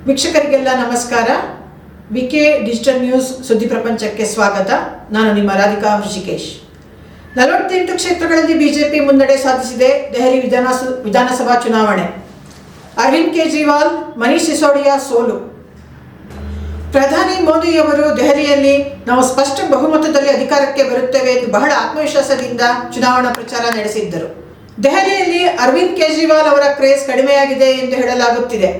ವೀಕ್ಷಕರಿಗೆಲ್ಲ ನಮಸ್ಕಾರ. ವಿಕೆ digital news ಸುದ್ದಿ ಪ್ರಪಂಚಕ್ಕೆ ಸ್ವಾಗತ. ನಾನು ನಿಮ್ಮ ರಾಧಿಕಾ ಹೃಷಿಕೇಶ್. 48 ಕ್ಷೇತ್ರಗಳಲ್ಲಿ ಬಿಜೆಪಿ ಮುನ್ನಡೆ ಸಾಧಿಸಿದೆ. ದೆಹಲಿ ವಿಧಾನಸಭಾ ಚುನಾವಣೆ. ಅರವಿಂದ್ ಕೇಜ್ರಿವಾಲ್, ಮನೀಶ್ ಸಿಸೋಡಿಯಾ ಸೋಲು. ಪ್ರಧಾನಿ ಮೋದಿಯವರು ದೆಹಲಿಯಲ್ಲಿ ನಾವು ಸ್ಪಷ್ಟ ಬಹುಮತದಲ್ಲಿ ಅಧಿಕಾರಕ್ಕೆ ಬರುತ್ತೇವೆ ಎಂದು ಬಹಳ ಆತ್ಮವಿಶ್ವಾಸದಿಂದ ಚುನಾವಣಾ ಪ್ರಚಾರ ನಡೆಸಿದ್ದರು. ದೆಹಲಿಯಲ್ಲಿ ಅರವಿಂದ್ ಕೇಜ್ರಿವಾಲ್ ಅವರ ಕ್ರೇಜ್ ಕಡಿಮೆಯಾಗಿದೆ ಎಂದು ಹೇಳಲಾಗುತ್ತಿದೆ.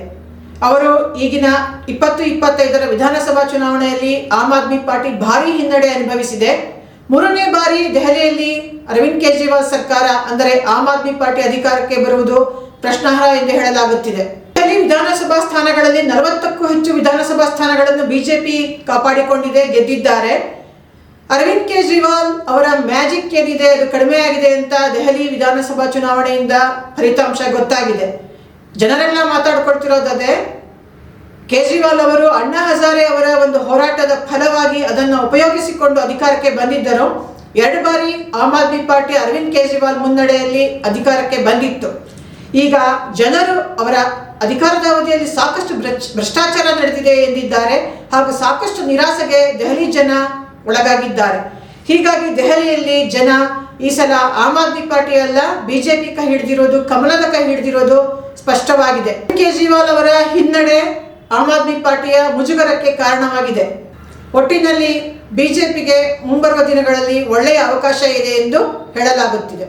ಅವರು ಈಗಿನ 2025 ವಿಧಾನಸಭಾ ಚುನಾವಣೆಯಲ್ಲಿ ಆಮ್ ಆದ್ಮಿ ಪಾರ್ಟಿ ಭಾರೀ ಹಿನ್ನಡೆ ಅನುಭವಿಸಿದೆ. 3ನೇ ಬಾರಿ ದೆಹಲಿಯಲ್ಲಿ ಅರವಿಂದ್ ಕೇಜ್ರಿವಾಲ್ ಸರ್ಕಾರ ಅಂದರೆ ಆಮ್ ಆದ್ಮಿ ಪಾರ್ಟಿ ಅಧಿಕಾರಕ್ಕೆ ಬರುವುದು ಪ್ರಶ್ನಾರ್ಹ ಎಂದು ಹೇಳಲಾಗುತ್ತಿದೆ. ದೆಹಲಿ ವಿಧಾನಸಭಾ ಸ್ಥಾನಗಳಲ್ಲಿ 40ಕ್ಕೂ ಹೆಚ್ಚು ವಿಧಾನಸಭಾ ಸ್ಥಾನಗಳನ್ನು ಬಿಜೆಪಿ ಕಾಪಾಡಿಕೊಂಡಿದೆ, ಗೆದ್ದಿದ್ದಾರೆ. ಅರವಿಂದ್ ಕೇಜ್ರಿವಾಲ್ ಅವರ ಮ್ಯಾಜಿಕ್ ಏನಿದೆ ಅದು ಕಡಿಮೆಯಾಗಿದೆ ಅಂತ ದೆಹಲಿ ವಿಧಾನಸಭಾ ಚುನಾವಣೆಯಿಂದ ಫಲಿತಾಂಶ ಗೊತ್ತಾಗಿದೆ. ಜನರೆಲ್ಲ ಮಾತಾಡ್ಕೊಳ್ತಿರೋದೇ ಕೇಜ್ರಿವಾಲ್ ಅವರು ಅಣ್ಣಾ ಹಜಾರೆ ಅವರ ಒಂದು ಹೋರಾಟದ ಫಲವಾಗಿ ಅದನ್ನು ಉಪಯೋಗಿಸಿಕೊಂಡು ಅಧಿಕಾರಕ್ಕೆ ಬಂದಿದ್ದರು. 2 ಬಾರಿ ಆಮ್ ಆದ್ಮಿ ಪಾರ್ಟಿ ಅರವಿಂದ್ ಕೇಜ್ರಿವಾಲ್ ಮುನ್ನಡೆಯಲ್ಲಿ ಅಧಿಕಾರಕ್ಕೆ ಬಂದಿತ್ತು. ಈಗ ಜನರು ಅವರ ಅಧಿಕಾರದ ಅವಧಿಯಲ್ಲಿ ಸಾಕಷ್ಟು ಭ್ರಷ್ಟಾಚಾರ ನಡೆದಿದೆ ಎಂದಿದ್ದಾರೆ ಹಾಗೂ ಸಾಕಷ್ಟು ನಿರಾಸೆಗೆ ದೆಹಲಿ ಜನ ಒಳಗಾಗಿದ್ದಾರೆ. ಹೀಗಾಗಿ ದೆಹಲಿಯಲ್ಲಿ ಜನ ಈ ಸಲ ಆಮ್ ಆದ್ಮಿ ಪಾರ್ಟಿ ಅಲ್ಲ ಬಿಜೆಪಿ ಕೈ ಹಿಡಿದಿರೋದು, ಕಮಲದ ಕೈ ಹಿಡಿದಿರೋದು ಸ್ಪಷ್ಟವಾಗಿದೆ. ಕೇಜ್ರಿವಾಲ್ ಅವರ ಹಿನ್ನಡೆ ಆಮ್ ಆದ್ಮಿ ಪಾರ್ಟಿಯ ಮುಜುಗರಕ್ಕೆ ಕಾರಣವಾಗಿದೆ. ಒಟ್ಟಿನಲ್ಲಿ ಬಿಜೆಪಿಗೆ ಮುಂಬರುವ ದಿನಗಳಲ್ಲಿ ಒಳ್ಳೆಯ ಅವಕಾಶ ಇದೆ ಎಂದು ಹೇಳಲಾಗುತ್ತಿದೆ.